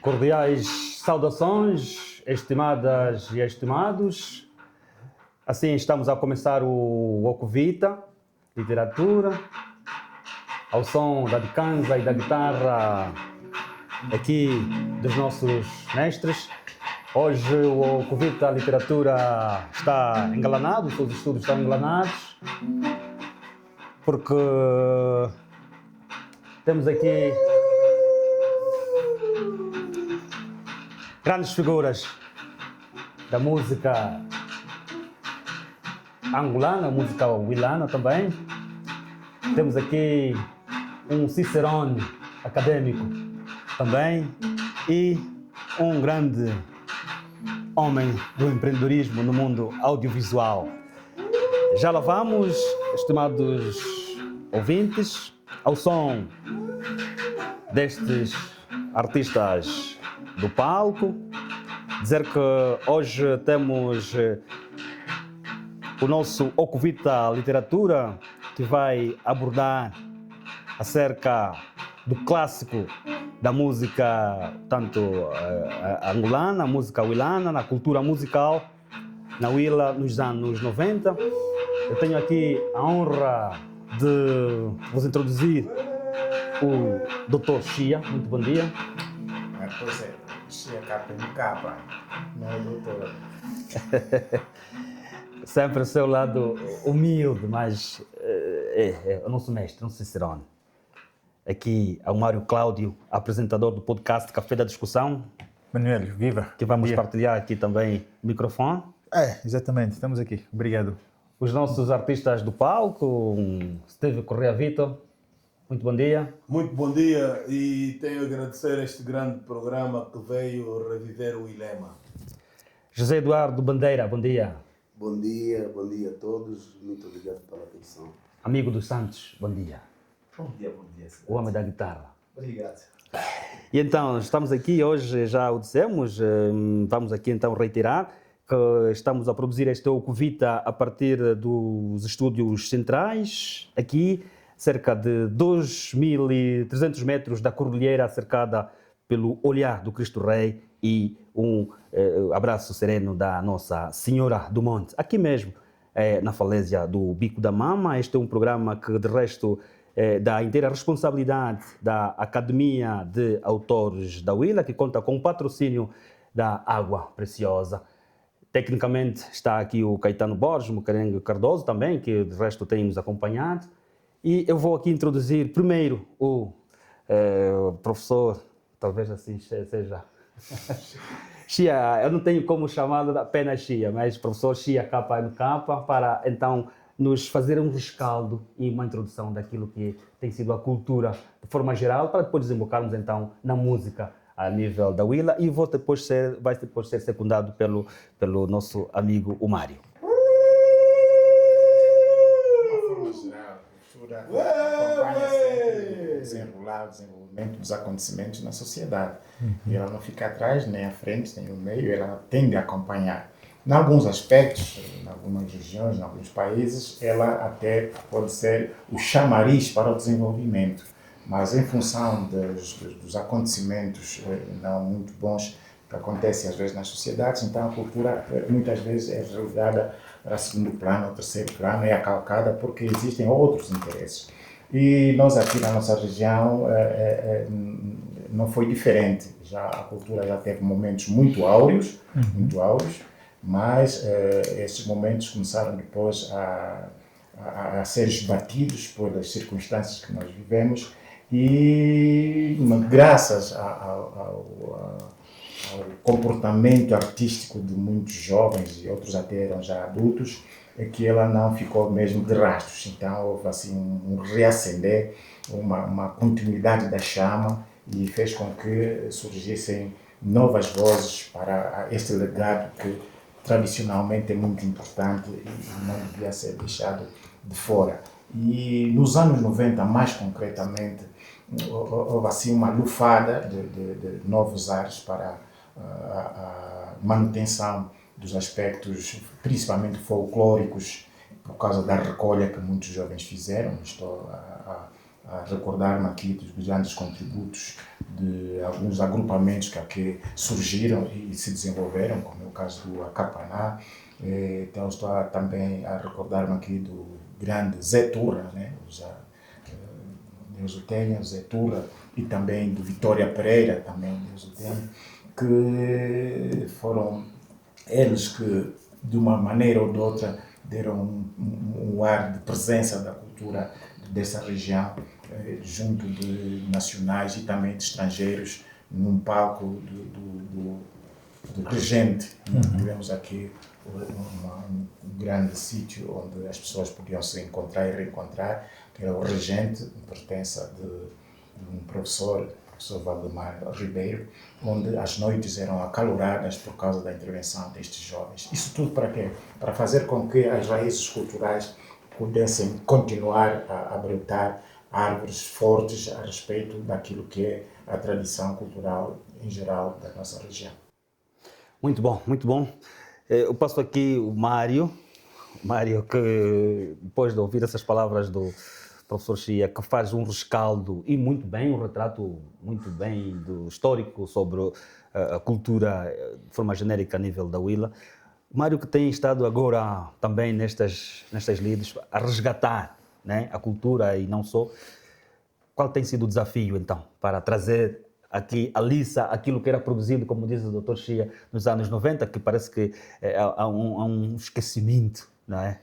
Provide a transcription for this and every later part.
Cordiais saudações, estimadas e estimados. Assim, estamos a começar o Ocuvita, literatura, ao som da dicanza e da guitarra aqui dos nossos mestres. Hoje o Ocuvita Literatura está engalanado, os seus estudos estão engalaнаdos, porque temos aqui grandes figuras da música angolana, música huilana também. Temos aqui um cicerone acadêmico também e um grande homem do empreendedorismo no mundo audiovisual. Já lá vamos, estimados ouvintes, ao som destes artistas do palco. Dizer que hoje temos o nosso Ocuvita Literatura, que vai abordar acerca do clássico da música, tanto angolana, música huilana, na cultura musical, na Huila nos anos 90. Eu tenho aqui a honra de vos introduzir o Dr. Chia. Muito bom dia. Pois é, Chia capa no capa, não é doutor. Sempre o seu lado humilde, mas é o nosso mestre, nosso cicerone. Aqui ao Mário Cláudio, apresentador do podcast Café da Discussão. Manuel, viva! Que vamos partilhar aqui também o microfone. Exatamente, estamos aqui. Obrigado. Os nossos artistas do palco, Steve Correa Vitor. Muito bom dia. Muito bom dia e tenho a agradecer este grande programa que veio reviver o Ilema. José Eduardo Bandeira, bom dia. Bom dia a todos. Muito obrigado pela atenção. Amigo dos Santos, bom dia. Bom dia. O homem da guitarra. Obrigado. E então, estamos aqui hoje, já o dissemos, vamos aqui então reiterar que estamos a produzir este Ocuvita a partir dos estúdios centrais, aqui, cerca de 2.300 metros da Cordilheira, cercada pelo olhar do Cristo Rei e um abraço sereno da Nossa Senhora do Monte. Aqui mesmo, na falésia do Bico da Mama. Este é um programa que, de resto, da inteira responsabilidade da Academia de Autores da Huila, que conta com o patrocínio da Água Preciosa. Tecnicamente está aqui o Caetano Borges, o Carengue Cardoso também, que de resto tem nos acompanhado. E eu vou aqui introduzir primeiro o professor, talvez assim seja... Chia, eu não tenho como chamá-lo apenas Chia, mas professor Chia KMK, para então nos fazer um rescaldo e uma introdução daquilo que tem sido a cultura de forma geral, para depois desembocarmos então na música a nível da Huila, e vai depois ser secundado pelo nosso amigo o Mário. De uma forma geral, a cultura acompanha sempre o desenvolvimento dos acontecimentos na sociedade. E ela não fica atrás, nem à frente, nem no meio, ela tende a acompanhar. Em alguns aspectos, em algumas regiões, em alguns países, ela até pode ser o chamariz para o desenvolvimento. Mas em função dos acontecimentos não muito bons que acontecem às vezes nas sociedades, então a cultura muitas vezes é relegada para segundo plano, ou terceiro plano, é acalcada porque existem outros interesses. E nós aqui na nossa região não foi diferente. A cultura já teve momentos muito áureos, mas esses momentos começaram depois a ser esbatidos pelas circunstâncias que nós vivemos, e graças ao comportamento artístico de muitos jovens, e outros até eram já adultos, é que ela não ficou mesmo de rastros. Então houve assim um reacender, uma continuidade da chama, e fez com que surgissem novas vozes para este legado que tradicionalmente é muito importante e não devia ser deixado de fora. E nos anos 90, mais concretamente, houve assim uma lufada de novos ares para a manutenção dos aspectos, principalmente folclóricos, por causa da recolha que muitos jovens fizeram. Estou a recordar-me aqui dos grandes contributos de alguns agrupamentos que aqui surgiram e se desenvolveram, como é o caso do Acapaná. Então estou também a recordar-me aqui do grande Zé Turra, né? Deus o tenha, Zé Turra, e também do Vitória Pereira, também Deus o tenha, que foram eles que, de uma maneira ou de outra, deram um ar de presença da cultura dessa região, junto de nacionais e também de estrangeiros, num palco do regente. Tivemos aqui um grande sítio onde as pessoas podiam se encontrar e reencontrar, que era o regente, pertença de um professor Valdemar Ribeiro, onde as noites eram acaloradas por causa da intervenção destes jovens. Isso tudo para quê? Para fazer com que as raízes culturais pudessem continuar a brotar árvores fortes a respeito daquilo que é a tradição cultural em geral da nossa região. Muito bom, muito bom. Eu passo aqui o Mário, que depois de ouvir essas palavras do professor Chia, que faz um rescaldo e muito bem, um retrato muito bem do histórico sobre a cultura de forma genérica a nível da Huila. Mário, que tem estado agora também nestas lides a resgatar, né, a cultura e não só. Qual tem sido o desafio, então, para trazer aqui a liça, aquilo que era produzido, como diz o Dr. Chia, nos anos 90, que parece que há um esquecimento, não é?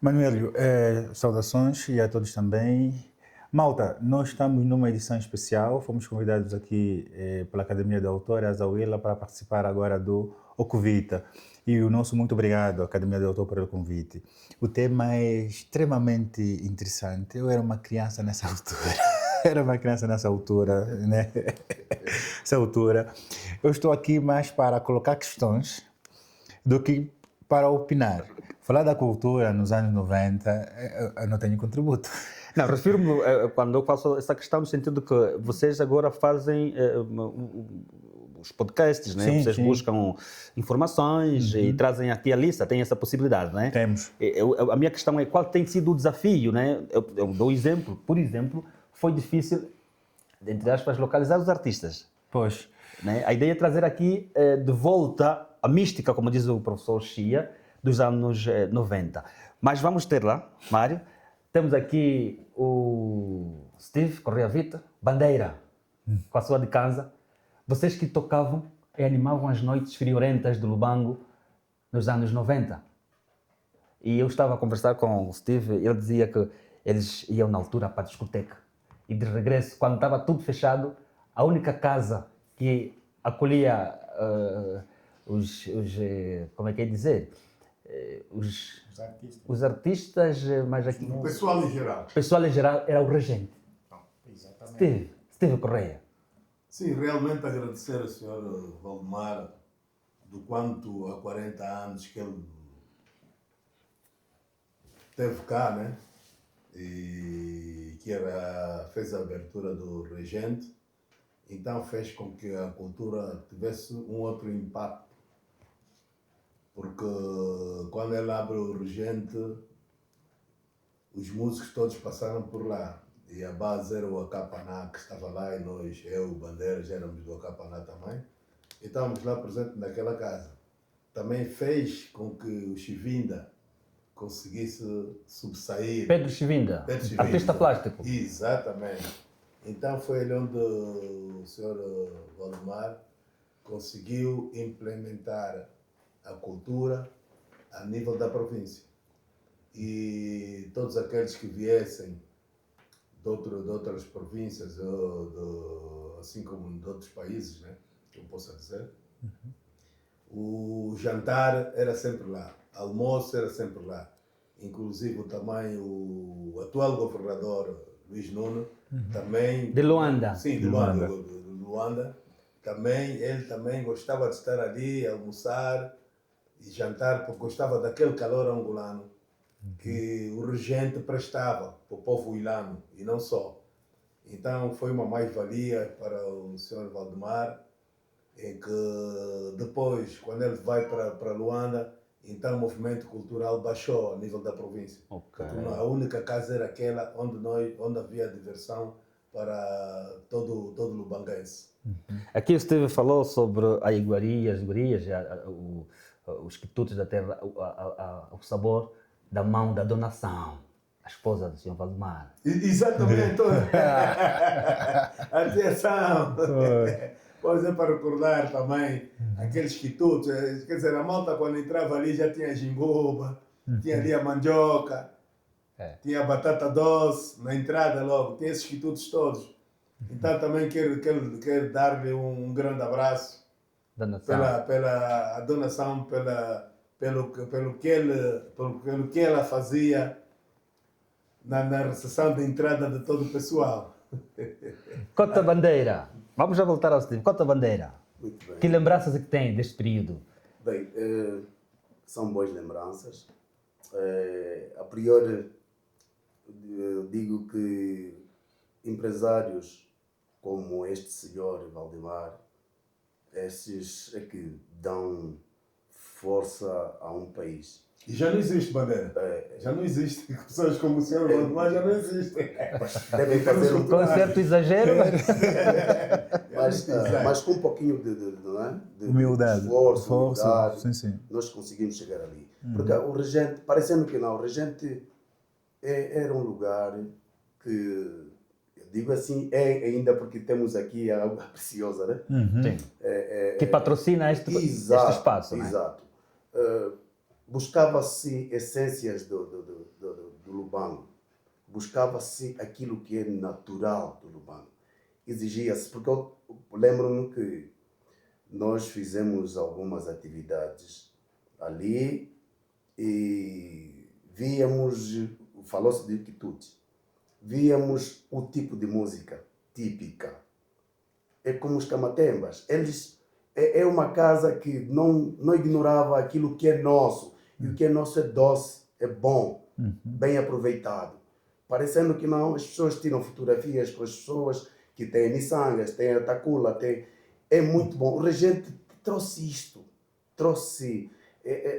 Manuel, saudações e a todos também. Malta, nós estamos numa edição especial, fomos convidados aqui pela Academia de Autores, a Huila, para participar agora do Ocuvita. E o nosso muito obrigado, Academia de Autores, pelo convite. O tema é extremamente interessante. Eu era uma criança nessa altura. Né? Essa altura. Eu estou aqui mais para colocar questões do que para opinar. Falar da cultura nos anos 90, eu não tenho contributo. Não, refiro-me quando eu faço essa questão no sentido que vocês agora fazem os podcasts, né? Sim, Vocês buscam informações e trazem aqui a lista, tem essa possibilidade, né? Temos. A minha questão é qual tem sido o desafio, né? Eu dou exemplo, por exemplo, foi difícil, entre aspas, localizar os artistas. Pois. Né? A ideia é trazer aqui de volta a mística, como diz o professor Chia, dos anos 90. Mas vamos ter lá, Mário. Temos aqui o Steve Correia Vita, Bandeira, com a sua de casa. Vocês que tocavam e animavam as noites friorentas do Lubango nos anos 90. E eu estava a conversar com o Steve, ele dizia que eles iam na altura para a discoteca. E de regresso, quando estava tudo fechado, a única casa que acolhia como é que é dizer? Os artistas, mas aqui... O pessoal em geral. O pessoal em geral era o regente. Exatamente. Steve Correia. Sim, realmente agradecer ao Sr. Valdemar do quanto há 40 anos que ele esteve cá, né? E que fez a abertura do Regente, então fez com que a cultura tivesse um outro impacto. Porque quando ele abre o Regente, os músicos todos passaram por lá. E a base era o Acapaná, que estava lá, e nós, eu, Bandeiras, éramos do Acapaná também. E estávamos lá presentes naquela casa. Também fez com que o Chivinda conseguisse subsair. Pedro Chivinda, artista plástico. Exatamente. Então foi ali onde o Sr. Valdemar conseguiu implementar a cultura a nível da província. E todos aqueles que viessem de outras províncias, assim como de outros países, né, que eu possa dizer, o jantar era sempre lá, o almoço era sempre lá. Inclusive também o atual governador Luiz Nuno, também... De Luanda. Sim, de Luanda. De Luanda. Ele também gostava de estar ali, almoçar e jantar, porque gostava daquele calor angolano que o regente prestava para o povo huilano, e não só. Então foi uma mais-valia para o Sr. Valdemar, em que depois, quando ele vai para Luanda, Então o movimento cultural baixou a nível da província. Ok. Então, a única casa era aquela onde havia diversão para todo lubanguense. Aqui o Steve falou sobre a iguaria, as iguarias, os quitutos da terra, o sabor da mão da Dona São, a esposa do Sr. Valdemar. Exatamente. Atenção. Pois é para recordar também aqueles quitutos. Quer dizer, a malta quando entrava ali já tinha jimboba, tinha ali a mandioca, tinha a batata doce na entrada logo, tinha esses quitutos todos. Então também quero dar-lhe um grande abraço Dona São. pela donação, pelo que ela fazia na recepção de entrada de todo o pessoal. Cota Bandeira. Vamos já voltar ao Steve. Cota Bandeira. Muito bem. Que lembranças é que tem deste período? Bem, são boas lembranças. A priori, eu digo que empresários como este senhor Valdemar, esses é que dão força a um país. E já não existe bandeira. Já não existe. Pessoas como o senhor Valdemar já não existem. Devem fazer um Com certo exagero, mas... mas com um pouquinho não é? de Humildade. esforço, Força. humildade, Sim. nós conseguimos chegar ali. Porque o Regente, parecendo que não, o Regente era um lugar que, eu digo assim, é ainda porque temos aqui a água preciosa, né? Sim. Que patrocina este espaço, né? Exato. Buscava-se essências do Lubango. Buscava-se aquilo que é natural do Lubango. Exigia-se, porque eu lembro-me que nós fizemos algumas atividades ali e víamos, falou-se de quitute, víamos o tipo de música típica. É como os camatembas. Eles é uma casa que não ignorava aquilo que é nosso. E o que é nosso é doce, é bom, bem aproveitado. Parecendo que não, as pessoas tiram fotografias com as pessoas que têm miçangas, têm a tacula, é muito bom. O Regente trouxe isto, trouxe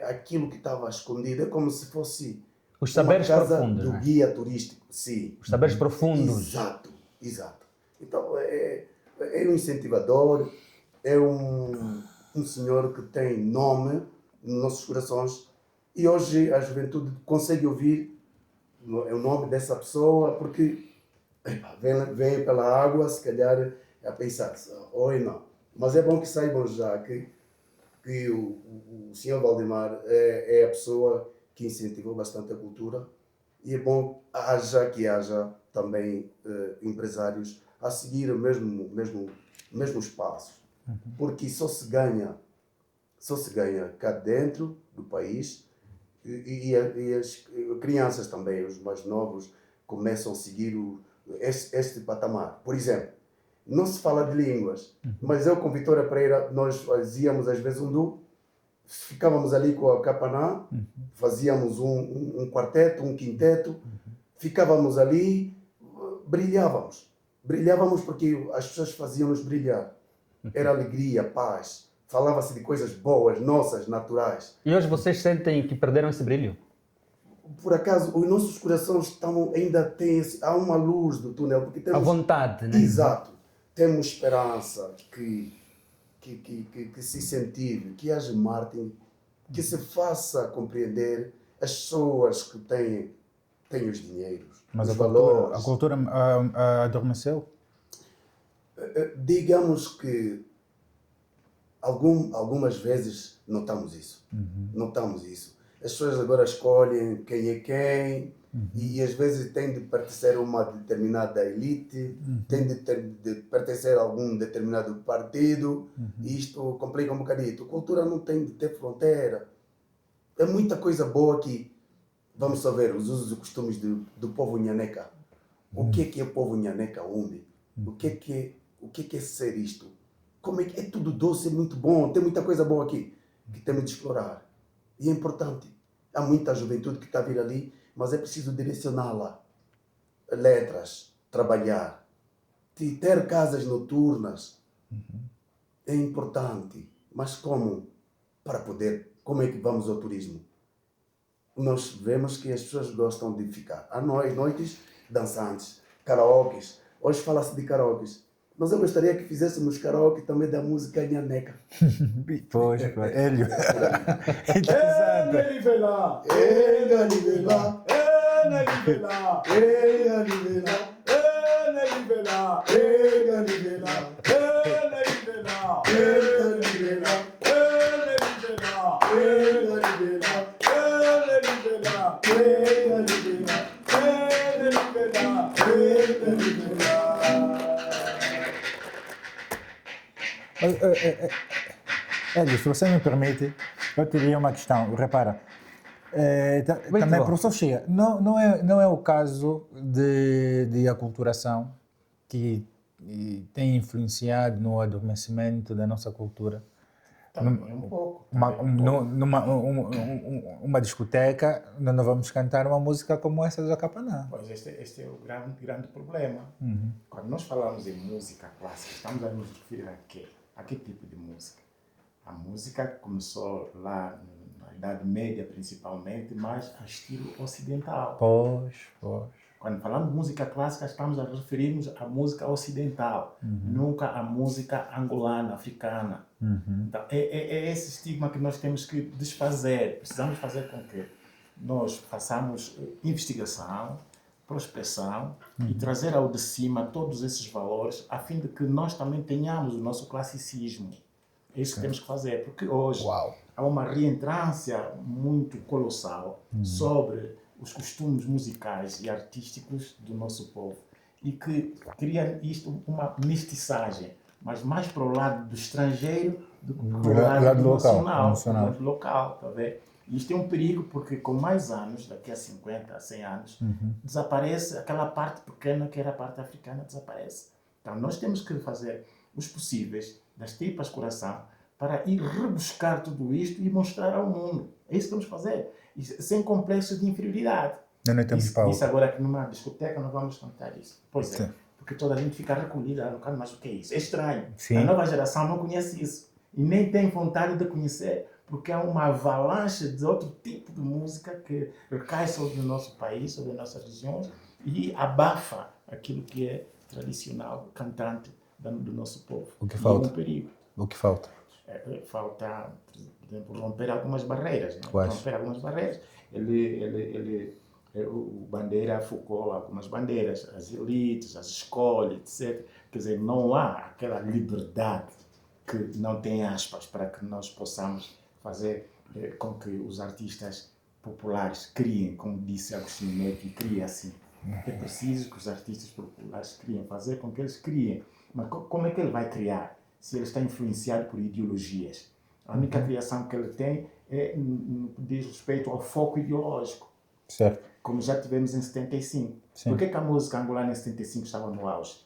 aquilo que estava escondido. É como se fosse os saberes uma casa profundos, do né? guia turístico. Sim. Os saberes profundos. Exato. Então, é um incentivador, é um senhor que tem nome nos nossos corações e hoje a juventude consegue ouvir o nome dessa pessoa porque vem pela água, se calhar a pensar, oi não. Mas é bom que saibam já que o senhor Valdemar é a pessoa que incentivou bastante a cultura e é bom que haja também empresários a seguir o mesmo espaço. Porque só se ganha cá dentro do país e as crianças também, os mais novos, começam a seguir este patamar. Por exemplo, não se fala de línguas, mas eu com Vitória Pereira, nós fazíamos às vezes ficávamos ali com a Capaná, fazíamos um quarteto, um quinteto, ficávamos ali, brilhávamos porque as pessoas faziam-nos brilhar. Era alegria, paz. Falava-se de coisas boas, nossas, naturais. E hoje vocês sentem que perderam esse brilho? Por acaso, os nossos corações ainda têm... Há uma luz do túnel. Porque temos, a vontade, né? Exato. Temos esperança que se incentive, que haja marketing, que se faça compreender as pessoas que têm os dinheiros, Mas os a valores. cultura adormeceu? Digamos que algumas vezes notamos isso. Notamos isso. As pessoas agora escolhem quem é quem e às vezes tem de pertencer a uma determinada elite, tem de pertencer a algum determinado partido e isto complica um bocadinho. A cultura não tem de ter fronteira. É muita coisa boa aqui. Vamos só ver os usos e costumes do povo nhaneca. O que é o povo nhaneca? Onde? O que é ser isto? Como é que é tudo doce, é muito bom, tem muita coisa boa aqui que temos de explorar. E é importante. Há muita juventude que está a vir ali, mas é preciso direcioná-la. Letras, trabalhar, ter casas noturnas. É importante. Mas como? Para poder como é que vamos ao turismo? Nós vemos que as pessoas gostam de ficar à noite, noites dançantes, karaokes. Hoje fala-se de karaokes. Mas eu gostaria que fizéssemos karaoke também da música Nhaneca. Pois, Hélio. Interessante. Ele vem lá. Ele vem lá. Ele vem lá. Ele vem lá. Ele vem lá. Ele vem lá. Ele vem lá. Ele vem lá. Ele vem lá. Ele vem lá. Ele vem lá. Ele vem lá. Ele vem lá. Ele vem lá. Hélio, se você me permite, eu teria uma questão. Repara, também, bom. professor Chia, não é o caso de aculturação que tem influenciado no adormecimento da nossa cultura? Também um pouco. Uma discoteca, nós não vamos cantar uma música como essa do Acapaná. Pois este é o grande problema. Quando nós falamos em música clássica, estamos a nos referir a quê? A que tipo de música? A música começou lá na Idade Média, principalmente, mas a estilo ocidental. Pois. Quando falamos de música clássica, estamos a referirmos à música ocidental, nunca à música angolana, africana. Então, é esse estigma que nós temos que desfazer. Precisamos fazer com que nós façamos investigação, prospecção e trazer ao de cima todos esses valores, a fim de que nós também tenhamos o nosso classicismo. É isso que temos que fazer, porque hoje há uma reentrância muito colossal sobre os costumes musicais e artísticos do nosso povo e que cria isto uma mestiçagem, mas mais para o lado do estrangeiro do que para o lado nacional, local, tá vendo? Isto é um perigo porque com mais anos, daqui a 50, a 100 anos, desaparece aquela parte pequena que era a parte africana, desaparece. Então nós temos que fazer os possíveis, das tripas coração, para ir rebuscar tudo isto e mostrar ao mundo. É isso que temos que fazer. E sem complexo de inferioridade. Não temos pauta. Isso agora que numa discoteca não vamos cantar isso. Pois é, porque toda a gente fica recolhida, não mas o que é isso? É estranho. Sim. A nova geração não conhece isso. E nem tem vontade de conhecer, porque há uma avalanche de outro tipo de música que recai sobre o nosso país, sobre as nossas regiões, e abafa aquilo que é tradicional, cantante do nosso povo. O que falta? E é um perigo. O que falta? Falta, por exemplo, romper algumas barreiras. Né? Quais? Romper algumas barreiras. O Bandeira focou algumas bandeiras, as elites, as escolas, etc. Quer dizer, não há aquela liberdade que não tem aspas para que nós possamos fazer com que os artistas populares criem, como disse Agostinho Neto, e criem assim. É preciso que os artistas populares criem, fazer com que eles criem. Mas como é que ele vai criar se ele está influenciado por ideologias? A única criação que ele tem diz respeito ao foco ideológico. Certo. Como já tivemos em 75. Sim. Por que a música angolana em 75 estava no auge?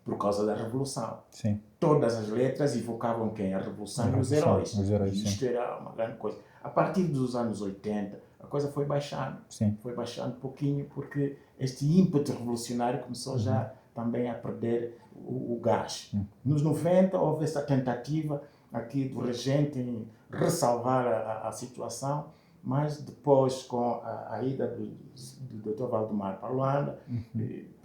Por causa da Revolução. Sim. Todas as letras evocavam quem? A Revolução e os heróis. E isto era uma grande coisa. A partir dos anos 80, a coisa foi baixando. Sim. Foi baixando um pouquinho, porque este ímpeto revolucionário começou já também a perder o gás. Nos 90 houve essa tentativa aqui do regente em ressalvar a situação, mas depois, com a ida do Dr. Valdemar para Luanda,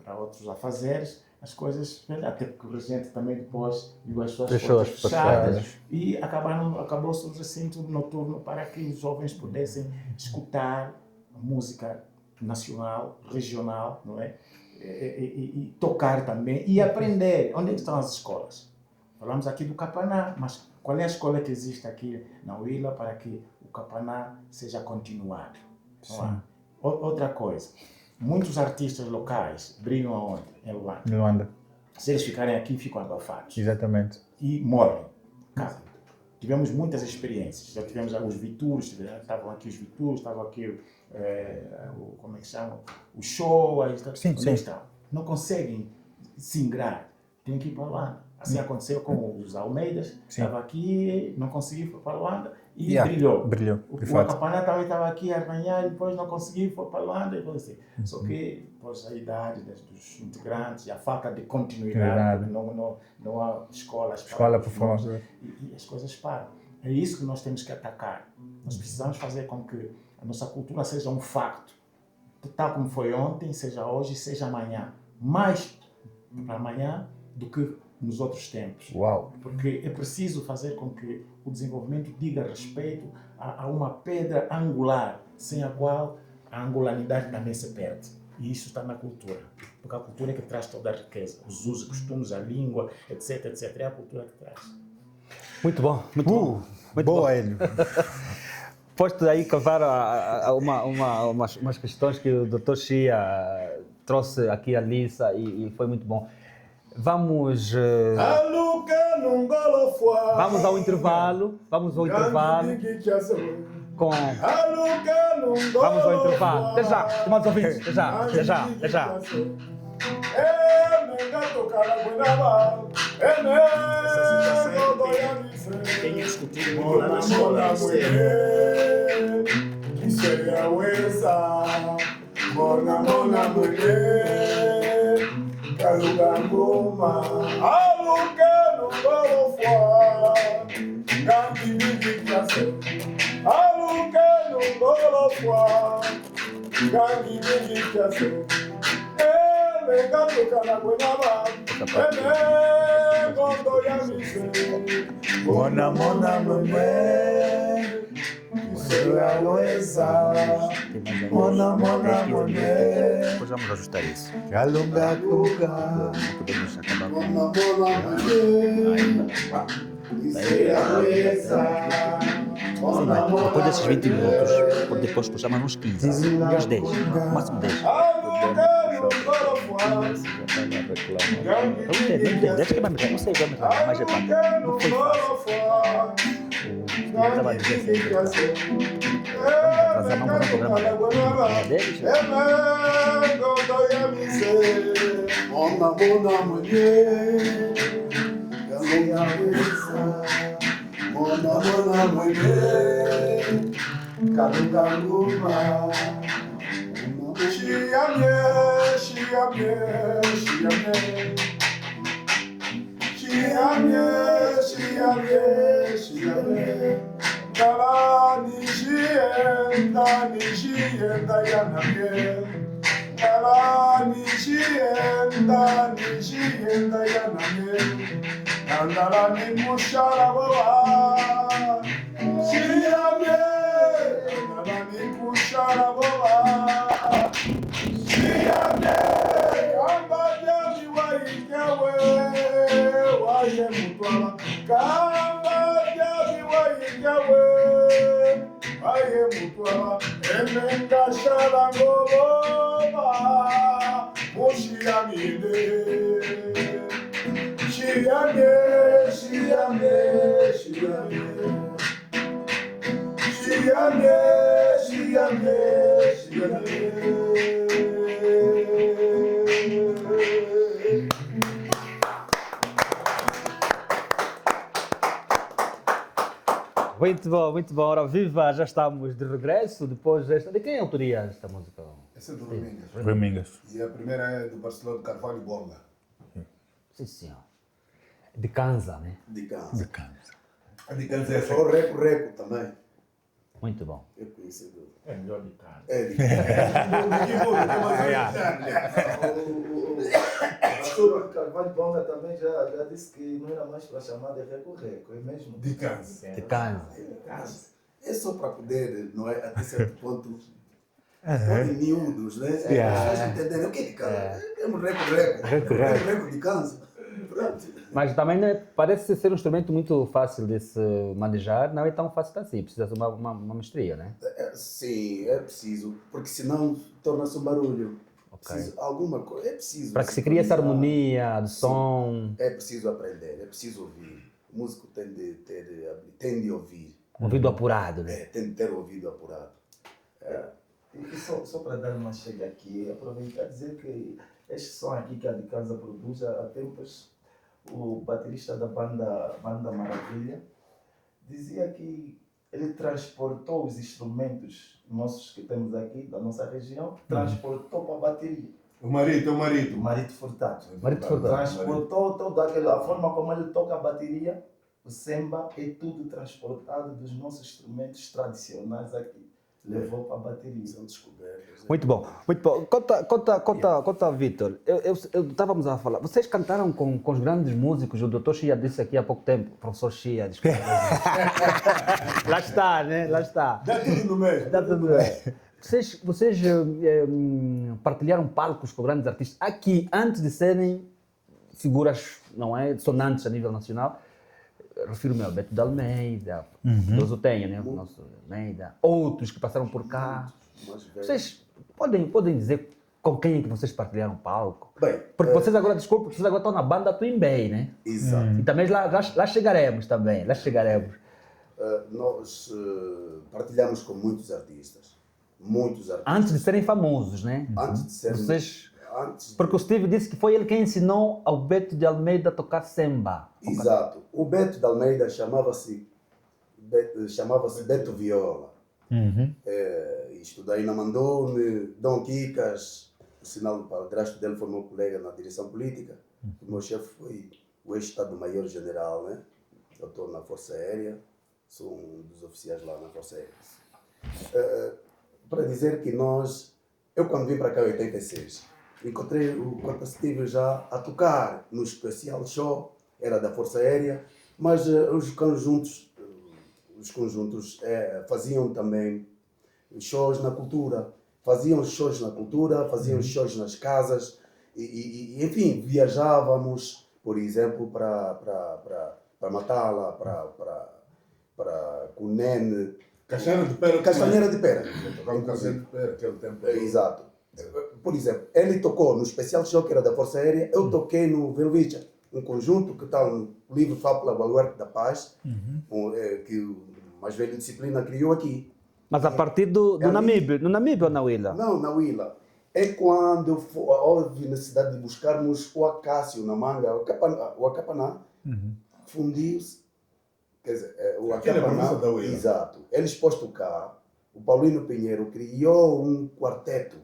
para outros afazeres, as coisas, até porque o regente também depois viu as suas portas fechadas e acabou-se o recinto noturno para que os jovens pudessem escutar a música nacional, regional, não é? E tocar também e aprender. Onde estão as escolas? Falamos aqui do Capaná, mas qual é a escola que existe aqui na Huila para que o Capaná seja continuado? Outra coisa, muitos artistas locais brilham aonde? Em Luanda. Luanda. Se eles ficarem aqui, ficam abafados. Exatamente. E morrem. Tivemos muitas experiências. Já tivemos os Vituros, estavam aqui os Vituros, estava aqui como é que chama? O show, aí está. Sim, sim. Estão? Não conseguem se ingrar. Tem que ir para Luanda. Assim aconteceu com os Almeidas, estava aqui, não conseguiu ir para Luanda e brilhou. Brilhou, o Acapaná também estava aqui a arranhar e depois não conseguiu, foi para Luanda e assim. Só que depois a idade dos integrantes e a falta de continuidade, não há escolas para performance. E as coisas param. É isso que nós temos que atacar. Nós precisamos fazer com que a nossa cultura seja um facto. Tal como foi ontem, seja hoje, seja amanhã. Mais para amanhã do que nos outros tempos. Uau! Porque é preciso fazer com que o desenvolvimento diga respeito a uma pedra angular, sem a qual a angularidade também se perde. E isso está na cultura. Porque a cultura é que traz toda a riqueza. Os usos, costumes, a língua, etc, etc. É a cultura que traz. Muito bom, muito bom. Muito Boa, bom. Hélio. Posto aí cavar umas questões que o Dr. Chia trouxe aqui a Lisa e foi muito bom. Vamos vamos ao intervalo. Vamos ao intervalo. Com... Vamos ao intervalo. Até já, estimados ouvintes. Até já, até já, até já. Tem que discutir muito lá na escola. Mona mulher, caluga ngoma, aluga no golofua, gambi de classe, aluga no golofua, gambi de classe. Gato canaguenaba, gondo ya mise, mona mulher. Mona mulher. Depois vamos ajustar isso. Calunga, cuca. Não podemos acabar com depois desses 20 minutos, pode depois puxar mais uns 15, uns 10, máximo 10. Não entendo, deixa que vai me reclamar, não sei, vai me reclamar, mas é pá, não foi fácil. Eu estava dizendo assim, vamos atrasar, não vamos no programa deles. Mona mulher, mona mulher, calunga ngoma, chiamye, kala nijienda yanamye, kala nijienda yanamye, kandala ni mushara baba, chiamye, kandala ni mushara baba, chiamye, kamba jami wainyawe, waye mutwala, kamba jami wainyawe, waye mutwala, emenga shala ngoma, mushiamide. Muito bom, muito bom. Ora, viva, já estamos de regresso depois desta. De quem é a autoria esta música? Esse é do Domingas. Domingas. E a primeira é do Barcelona de Carvalho Bonga. Sim, senhor. De Kanza, né? De Cansa. De Kansa. A de Cansa é só o Reco também. Muito bom. É conhecido. É melhor de casa. É de Cansa. O Carvalho Bonga também já disse que não era mais para chamar de Reco, é mesmo? De Cansa. De Kanza. É só para poder, não é? Até certo ponto. Podem miúdos, né? As pessoas entenderem o que é de Cansa. É um Reco de Cansa. Mas também né, parece ser um instrumento muito fácil de se manejar, não é tão fácil assim, precisa de uma mestria, né? Sim, é preciso, porque senão torna-se um barulho. Ok. Preciso, alguma coisa, é preciso. Para que se crie essa harmonia de som, É preciso aprender, é preciso ouvir. O músico tem de ouvir, ouvido apurado, né? tem de ter o ouvido apurado. E só para dar uma chega aqui, aproveitar e dizer que este som aqui que a de casa produz, há tempos o baterista da banda Maravilha dizia que ele transportou os instrumentos nossos que temos aqui, da nossa região, transportou para a bateria. O marido. O Marito Furtado. Marito Furtado. Transportou toda a forma como ele toca a bateria o samba é tudo transportado dos nossos instrumentos tradicionais aqui. Levou para a bateria. São descobertas. Muito bom, muito bom. Conta, Vitor. Estávamos a falar. Vocês cantaram com os grandes músicos, o Dr. Chia disse aqui há pouco tempo, professor Chia, desculpa. Lá está, né? Lá está. Dá tudo no mesmo. Dá tudo bem. Vocês partilharam palcos com grandes artistas aqui antes de serem figuras, não é, sonantes a nível nacional. Refiro-me ao Beto de Almeida, Deus o tenha, né? O nosso Almeida, outros que passaram por cá. Vocês podem dizer com quem é que vocês partilharam palco? Bem, Porque vocês agora, desculpa, vocês agora estão na banda Twin Bay, né? exato. E também lá chegaremos também, lá chegaremos. Nós partilhamos com muitos artistas. Muitos artistas. Antes de serem famosos, né? Antes de serem... Vocês... Antes de... Porque o Steve disse que foi ele quem ensinou ao Beto de Almeida a tocar samba. Exato. O Beto de Almeida chamava-se Beto Viola. Isto daí na mandou-me, Dom Quicas, o sinal do padrasto dele foi meu colega na direção política. O meu chefe foi o ex-Estado-Maior-General, né? Eu estou na Força Aérea, sou um dos oficiais lá na Força Aérea. Para dizer que eu quando vim para cá em 86, encontrei o Cota Steve já a tocar no especial show, era da Força Aérea, mas os conjuntos faziam também shows na cultura, faziam shows nas casas, e enfim, viajávamos, por exemplo, para Matala, para Cunene, Castanheira de Pera. Tocava Castanheira de Pera, aquele tempo. Exato. Por exemplo, ele tocou no especial show que era da Força Aérea, eu toquei no Velvicha, um conjunto que está no livro Fábula Baluarte da Paz, que o mais velho Disciplina criou aqui. Mas a partir do Namíbia, no Namíbia ou na Huila? Não, na Huila. É quando houve necessidade de buscarmos o acácio na manga, o acapaná, fundiu-se. Quer dizer, o Aquela acapaná, bagunça da Huila. exato. Eles posto cá, o Paulino Pinheiro criou um quarteto.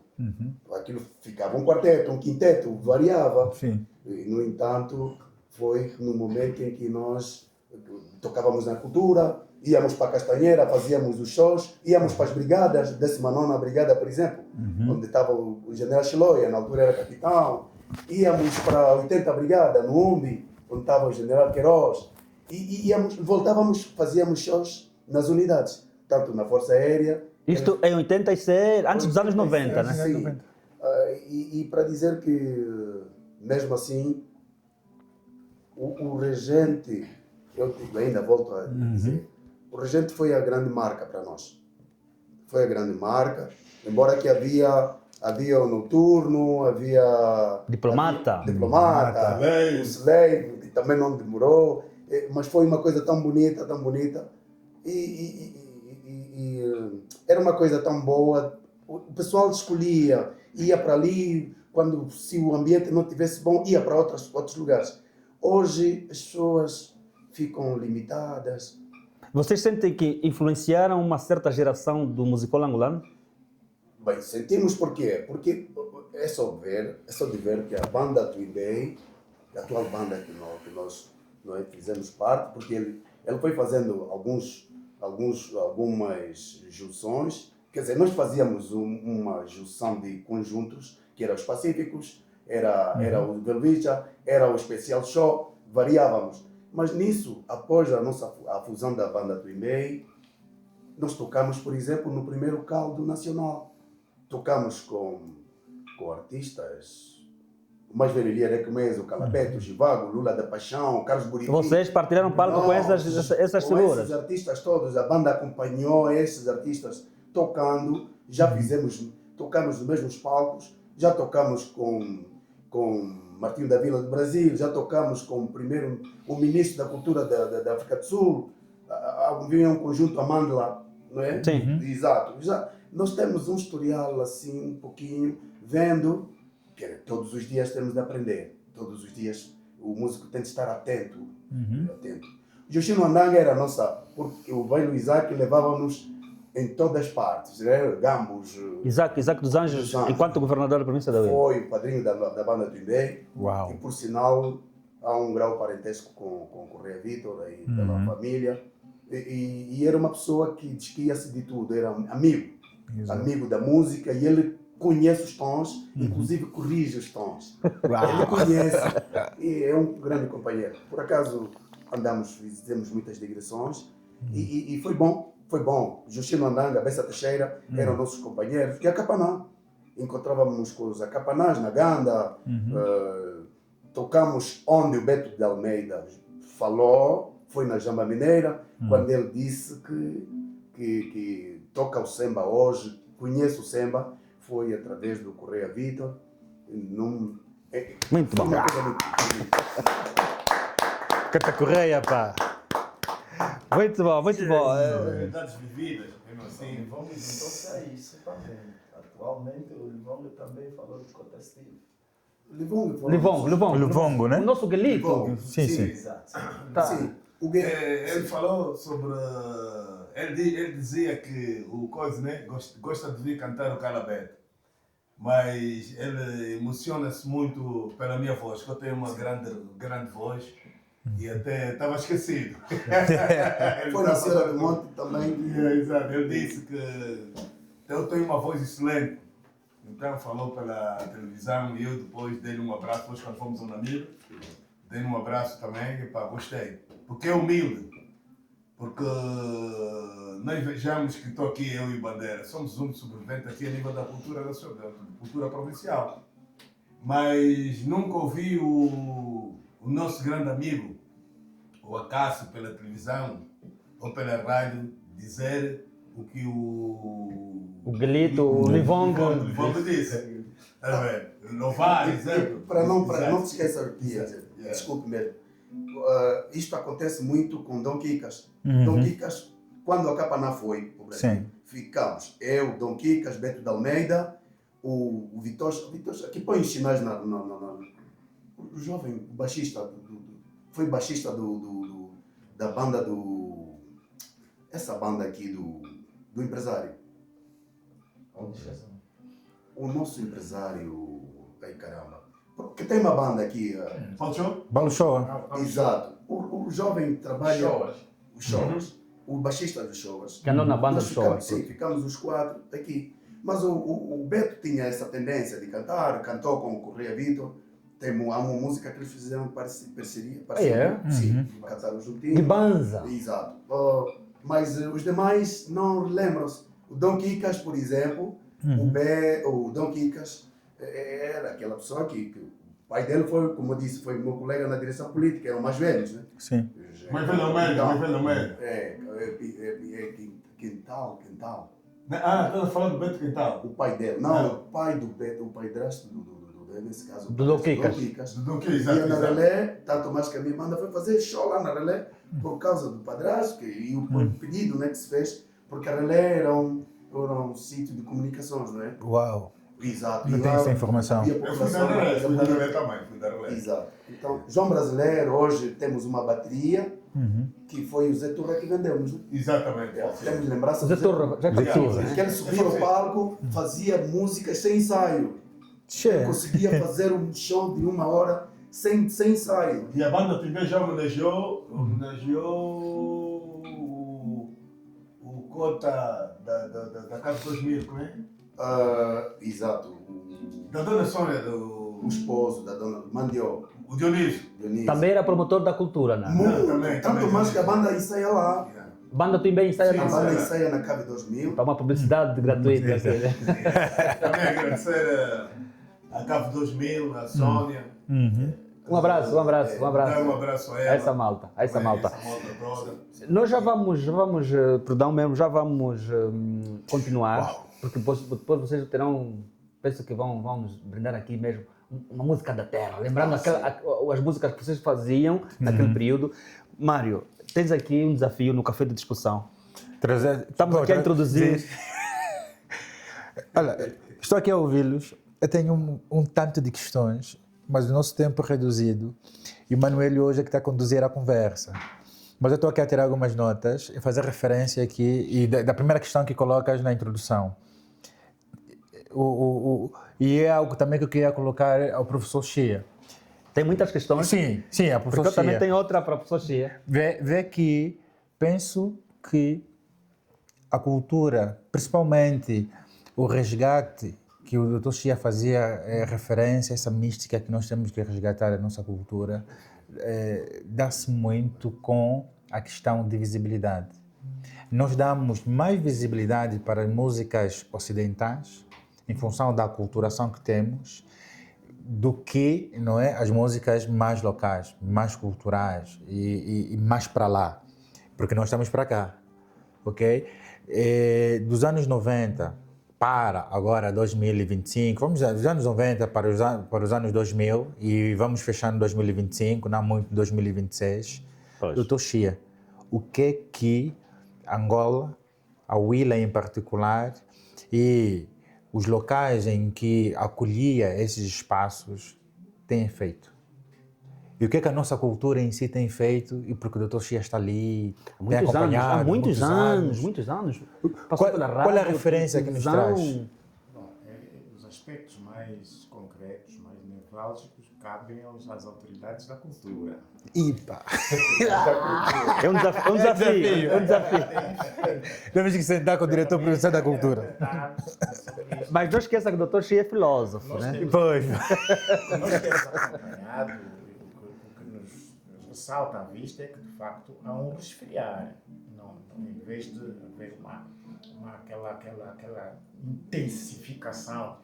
Aquilo ficava um quarteto, um quinteto, variava. Sim. E, no entanto, foi no momento em que nós tocávamos na cultura, íamos para a Castanheira, fazíamos os shows, íamos para as brigadas, 19ª Brigada, por exemplo, onde estava o General Chiloia, na altura era capitão. Íamos para a 80ª Brigada, no UMBI, onde estava o General Queiroz. E voltávamos, fazíamos shows nas unidades, tanto na Força Aérea. Isto em 86, antes dos anos 90, né? Sim. E para dizer que, mesmo assim, o regente, eu ainda volto a dizer, o regente foi a grande marca para nós. Foi a grande marca, embora que havia o noturno, havia... Diplomata. O Slave, que também não demorou, mas foi uma coisa tão bonita, tão bonita. Era uma coisa tão boa, o pessoal escolhia, ia para ali, se o ambiente não estivesse bom, ia para outros lugares. Hoje as pessoas ficam limitadas. Vocês sentem que influenciaram uma certa geração do musical angolano? Bem, sentimos por quê? Porque é só de ver que a banda Twin Bay, a atual banda que nós fizemos parte, porque ele foi fazendo algumas junções, quer dizer, nós fazíamos uma junção de conjuntos, que era os Pacíficos, era o Velvicha, era o Special Show, variávamos. Mas nisso, após a fusão da banda Twin Bay, nós tocamos, por exemplo, no primeiro caldo nacional. Tocamos com artistas, o mais velho ali era Equimés, o Calabeto, o Givago, Lula da Paixão, Carlos Buriti. Vocês partilharam palco com essas com figuras? esses artistas todos, a banda acompanhou esses artistas tocando, tocamos nos mesmos palcos, já tocamos com Martinho da Vila do Brasil, já tocamos com o ministro da Cultura da África do Sul, havia um conjunto Amandla, não é? Sim. Exato. Nós temos um historial assim, um pouquinho, vendo que todos os dias temos de aprender, todos os dias o músico tem de estar atento. Justino Andanga era porque o velho Isaac levava-nos em todas as partes, né? Gambos. Isaac dos Anjos, enquanto governador da província da Huila. Foi o padrinho da banda Twin Bay. Uau. E por sinal, há um grau parentesco com Correia Vítor e pela família. E era uma pessoa que despia-se de tudo, era amigo, amigo da música, e ele conhece os tons, inclusive corrige os tons. Ele conhece e é um grande companheiro. Por acaso fizemos muitas digressões e foi bom, foi bom. Justino Andanga, Bessa Teixeira eram nossos companheiros, e a Capanã. Encontrávamos com os Acapanãs na Ganda, tocamos onde o Beto de Almeida falou, foi na Jamba Mineira, quando ele disse que toca o Semba hoje, conhece o Semba, foi através do Correia Vítor. Muito bom. Cata Correia, pá. Muito bom, muito bom. Realidades vividas, mesmo assim. Livongo juntou-se a isso também. Atualmente o Livongo também falou de Cota Steve. Livongo, né? O nosso galito. Sim. Exato. Tá. Sim, Ele falou sobre. Ele dizia que o Coise, né, gosta de vir cantar o Calabete, mas ele emociona-se muito pela minha voz, que eu tenho uma grande voz e até estava esquecido. Foi na Serra do Monte também. Exato, ele disse que eu tenho uma voz excelente, então falou pela televisão e eu depois dei-lhe um abraço, depois quando fomos ao Namíbia, dei-lhe um abraço também e pá, gostei, porque é humilde. Porque nós vejamos que estou aqui eu e Bandeira, somos um sobrevivente aqui a nível da cultura nacional, da cultura provincial. Mas nunca ouvi o nosso grande amigo, o Acácio, pela televisão ou pela rádio, dizer o que o Galito, o Livongo. disse. Louvar, exemplo. Para não se esqueça, desculpe mesmo. Isto acontece muito com Dom Quicas. Dom Quicas, quando a Capaná foi para o Brasil, ficamos eu, Dom Quicas, Beto de Almeida, o Vitor, que põe os sinais o jovem, o baixista, foi baixista da banda essa banda aqui do empresário. O nosso empresário, ai caramba, porque tem uma banda aqui. Balo Show. Exato. O jovem trabalha. Os Shows. O baixista dos Shows. Que andou na banda Nós dos Shows. Sim, ficamos os 4 aqui. Mas o Beto tinha essa tendência de cantar, cantou com o Correia Vítor. Há uma música que eles fizeram parceria. Sim, cantaram juntinho. De Banza. Exato. Mas os demais não lembram-se. O Dom Quicas, por exemplo, o Dom Quicas era aquela pessoa que o pai dele foi, como eu disse, foi meu colega na direção política, eram mais velhos, né? Sim. Mais velho médio. Quintal. Estás a falar do Beto Quintal? O pai dele. Não, o pai do Beto, o pai drástico nesse caso. Do Dom Quicas. Ia na relé, tanto mais que a minha banda foi fazer show lá na relé por causa do padrasto e o pedido, né, que se fez, porque a relé era um sítio de comunicações, não é? Uau. Exato. Não tenho essa informação. Eu fui da relé também. Exato. Então, João Brasileiro, hoje temos uma bateria que foi o Zé Turra que vendemos. Né? Exatamente. Temos lembrança Zé Turra, já conheci. que ele subia ao palco, fazia músicas sem ensaio. Ele conseguia fazer um show de 1 hora sem ensaio. E a banda também já homenageou o Cota da Casa 2000, como é? Exato. Da Dona Sônia, O esposo da dona Mandio. o Dionísio. Também era promotor da cultura, né? Tanto mais que a banda ensaia lá. Banda também ensaia A na banda ensaia na Cave 2000. para uma publicidade gratuita. Aqui, né? Também agradecer a Cabo 2000, a Sônia. Um abraço. Dar um abraço a ela. A essa malta. Essa malta toda. Nós já vamos continuar, porque depois vocês terão, penso que vão nos brindar aqui mesmo uma música da terra, lembrando as músicas que vocês faziam naquele período. Mário, tens aqui um desafio no Café de Discussão. Estamos aqui a introduzir. Olha, estou aqui a ouvi-los. Eu tenho um tanto de questões, mas o nosso tempo é reduzido e o Manuel hoje é que está a conduzir a conversa. Mas eu estou aqui a tirar algumas notas e fazer referência aqui e da primeira questão que colocas na introdução. E é algo também que eu queria colocar ao professor Chia. Tem muitas questões. Sim, sim, a Porque professora eu também Chia. tenho outra para a professora Chia. Vê que penso que a cultura, principalmente o resgate que o Dr. Chia fazia referência a essa mística que nós temos que resgatar a nossa cultura, dá-se muito com a questão de visibilidade. Nós damos mais visibilidade para as músicas ocidentais, em função da aculturação que temos, do que, não é, as músicas mais locais, mais culturais e mais para lá, porque nós estamos para cá, ok? Dos anos 90 para agora 2025, vamos dos anos 90 para os anos 2000 e vamos fechando 2025, não muito 2026. Dr. Chia, o que Angola, a Huila em particular e os locais em que acolhia esses espaços têm feito? E o que a nossa cultura em si tem feito e porque o Dr. Chia está ali, tem acompanhado Há muitos anos. Passou pela rádio, qual é a referência que nos traz? Bom, os aspectos mais concretos, mais nevrálgicos, cabem às autoridades da cultura. Ipa! É um desafio. Temos que sentar com o diretor provincial da cultura. Mas não esqueça que o Dr. Chia é filósofo, né? Pois. Nós temos acompanhado, o que nos ressalta à vista é que, de facto, há um resfriar. Não, em vez de haver aquela intensificação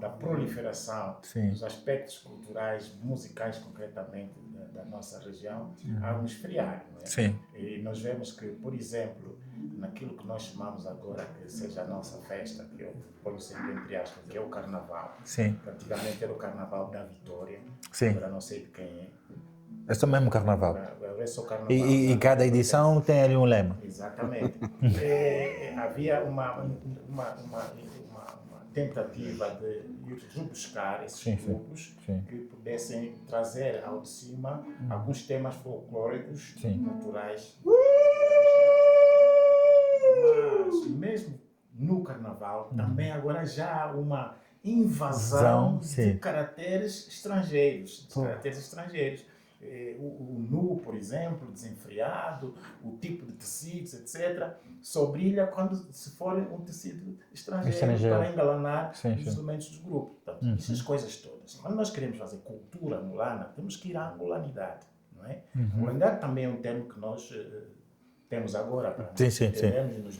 da proliferação dos aspectos culturais, musicais concretamente da nossa região, há um esfriar. Não é? Sim. E nós vemos que, por exemplo, naquilo que nós chamamos agora que seja a nossa festa, que eu ponho sempre entre aspas, que é o Carnaval. Sim. Que antigamente era o Carnaval da Vitória, Sim. agora não sei de quem é. É só mesmo carnaval. É só carnaval. E cada edição tem ali um lema. Exatamente. Havia uma tentativa de ir rebuscar esses grupos que pudessem trazer ao de cima alguns temas folclóricos, naturais. Mas mesmo no Carnaval também agora já há uma invasão de caracteres estrangeiros. O nu, por exemplo, desenfreado, o tipo de tecidos, etc., só brilha quando se for um tecido estrangeiro. Para engalanar os elementos dos grupos. Portanto, essas coisas todas. Quando nós queremos fazer cultura angolana, temos que ir à angolanidade. Não é? Angolanidade também é um termo que nós temos agora para entendermos.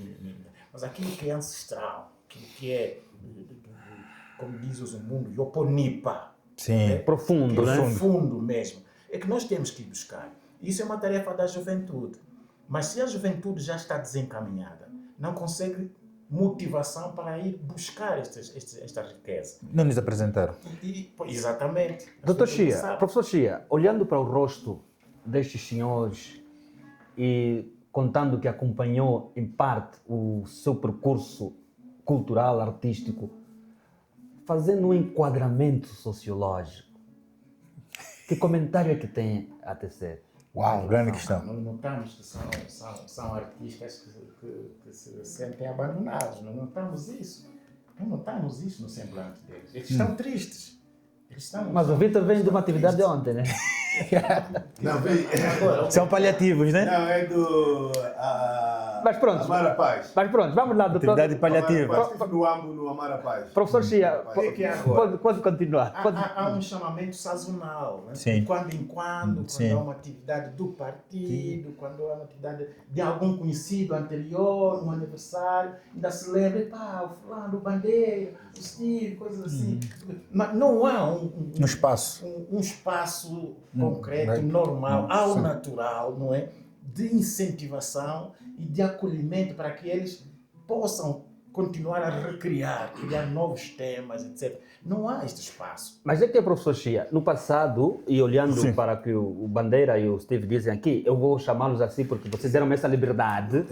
Mas aquilo que é ancestral, aquilo que é, como diz o mundo, Yoponipa. Sim, profundo, né? Profundo mesmo. É que nós temos que ir buscar. Isso é uma tarefa da juventude. Mas se a juventude já está desencaminhada, não consegue motivação para ir buscar esta riqueza. Não nos apresentaram. Exatamente. Doutor Chia, professor Chia, olhando para o rosto destes senhores e contando que acompanhou em parte o seu percurso cultural, artístico, fazendo um enquadramento sociológico, que comentário é que tem a tecer? Uau, grande questão. Notamos que são artistas que se sentem abandonados. Não notamos isso. Não notamos isso no semblante deles. Eles estão tristes. Mas o Vitor vem de uma atividade de ontem, né? Não, vem. São paliativos, né? Não, é do. Mas pronto. Amar a Paz. Mas pronto, vamos lá, doutor. Atividade paliativa. Estive no AMBO no Amar a Paz. Professor Chia, pode continuar. Há um chamamento sazonal, né? Sim. De quando em quando há uma atividade do partido, quando há uma atividade de algum conhecido anterior, um aniversário, ainda se lembra, pá, o fulano, o Bandeira, o Steve, coisas assim. Mas não há Um espaço. um espaço concreto, normal, ao natural, não é? De incentivação e de acolhimento para que eles possam continuar a recriar, criar novos temas, etc. Não há este espaço. Mas é que, professor Chia, no passado, e olhando para o que o Bandeira e o Steve dizem aqui, eu vou chamá-los assim porque vocês deram essa liberdade,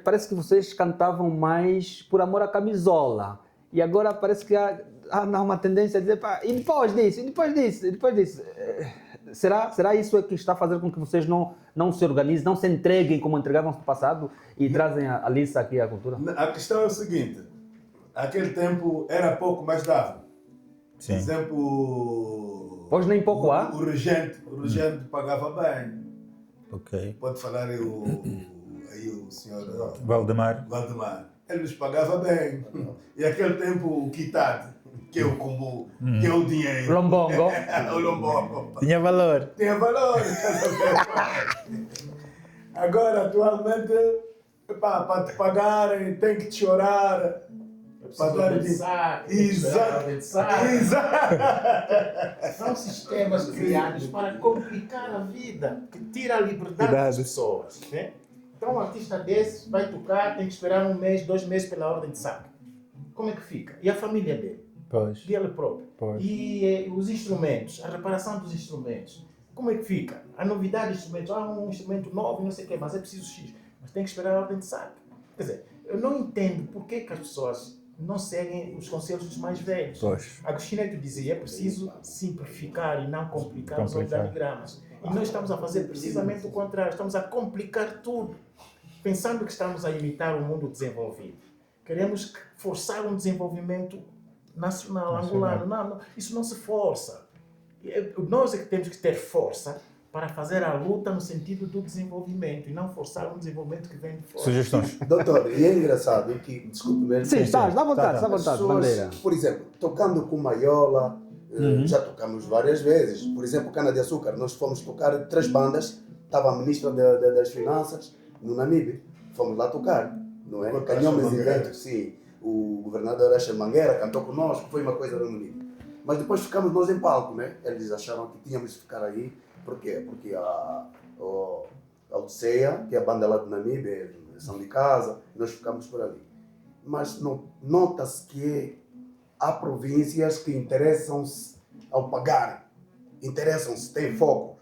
parece que vocês cantavam mais por amor à camisola. E agora parece que há uma tendência a dizer, pá, e depois disso. Será isso que está a fazer com que vocês não se organizem, não se entreguem como entregavam no passado e trazem a liça aqui à cultura? A questão é o seguinte: aquele tempo era pouco, mas dava. Sim. Por exemplo, Hoje nem pouco há. o regente pagava bem. Ok. Pode falar aí o senhor Valdemar. Valdemar. Ele nos pagava bem. E aquele tempo o quitado, que é o combo, que é o dinheiro. Lombongo. O lombongo. Tinha valor. Tem valor. Agora, atualmente, para te pagarem, tem que te chorar. Para dar Exato. São sistemas criados para complicar a vida, que tira a liberdade das pessoas. Né? Então um artista desse vai tocar, tem que esperar 1 mês, 2 meses pela ordem de saque. Como é que fica? E a família dele? Pois. Dele próprio. Pois. E os instrumentos, a reparação dos instrumentos. Como é que fica? A novidade dos instrumentos, um instrumento novo, não sei o quê, mas é preciso X. Mas tem que esperar a ordem de saque. Quer dizer, eu não entendo por que as pessoas não seguem os conselhos dos mais velhos. Pois. Agostinho Neto dizia, é preciso simplificar e não complicar os organigramas. E nós estamos a fazer precisamente o contrário, estamos a complicar tudo, pensando que estamos a imitar o mundo desenvolvido. Queremos forçar um desenvolvimento nacional, angolano. Não, isso não se força. Nós é que temos que ter força para fazer a luta no sentido do desenvolvimento e não forçar um desenvolvimento que vem de fora. Sugestões. Doutor, e é engraçado que, desculpe mesmo. Sim, estás, dá vontade, dá As vontade, pessoas, bandeira. por exemplo, tocando com Maiola, já tocamos várias vezes. Por exemplo, Cana de Açúcar, nós fomos tocar 3 bandas, estava a ministra das Finanças no Namibe, fomos lá tocar, não é? Canhões e Ventos, sim. O governador Asher Mangueira cantou conosco, foi uma coisa do Namibe. Mas depois ficamos nós em palco, né? Eles acharam que tínhamos de ficar aí. Por quê? Porque a Odisseia, que é a banda lá do Namibe, são de casa, nós ficamos por ali. Mas nota-se que há províncias que interessam-se ao pagar, interessam-se, têm foco,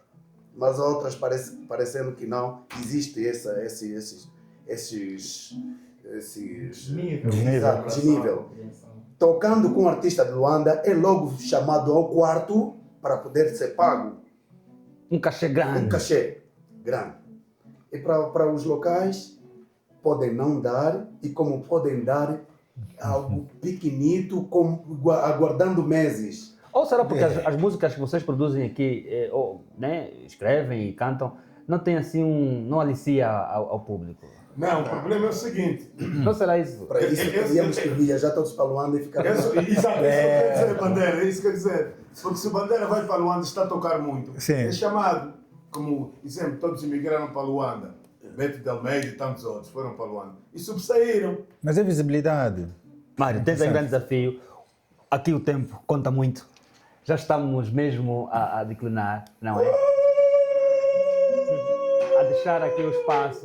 mas outras parecendo que não, existe esses de nível. Tocando com um artista de Luanda, é logo chamado ao quarto para poder ser pago. Um cachê grande. Um cachê grande. E para os locais, podem não dar, e como podem dar algo pequenito, aguardando meses. Ou será porque as músicas que vocês produzem aqui, né, escrevem e cantam, não tem assim não alicia ao público? Não, o problema é o seguinte. Não será isso? Para isso, teríamos que viajar todos para Luanda e ficar... Exato, isso quer dizer, Bandeira, isso quer dizer. Porque se o Bandeira vai para Luanda e está a tocar muito, Sim. é chamado, como exemplo, todos imigraram para Luanda. Beto de Almeida e tantos outros foram para Luanda. E sobressaíram. Mas é visibilidade. Mário, tens aí um grande desafio. Aqui o tempo conta muito. Já estamos mesmo a declinar, não é? A deixar aqui o espaço.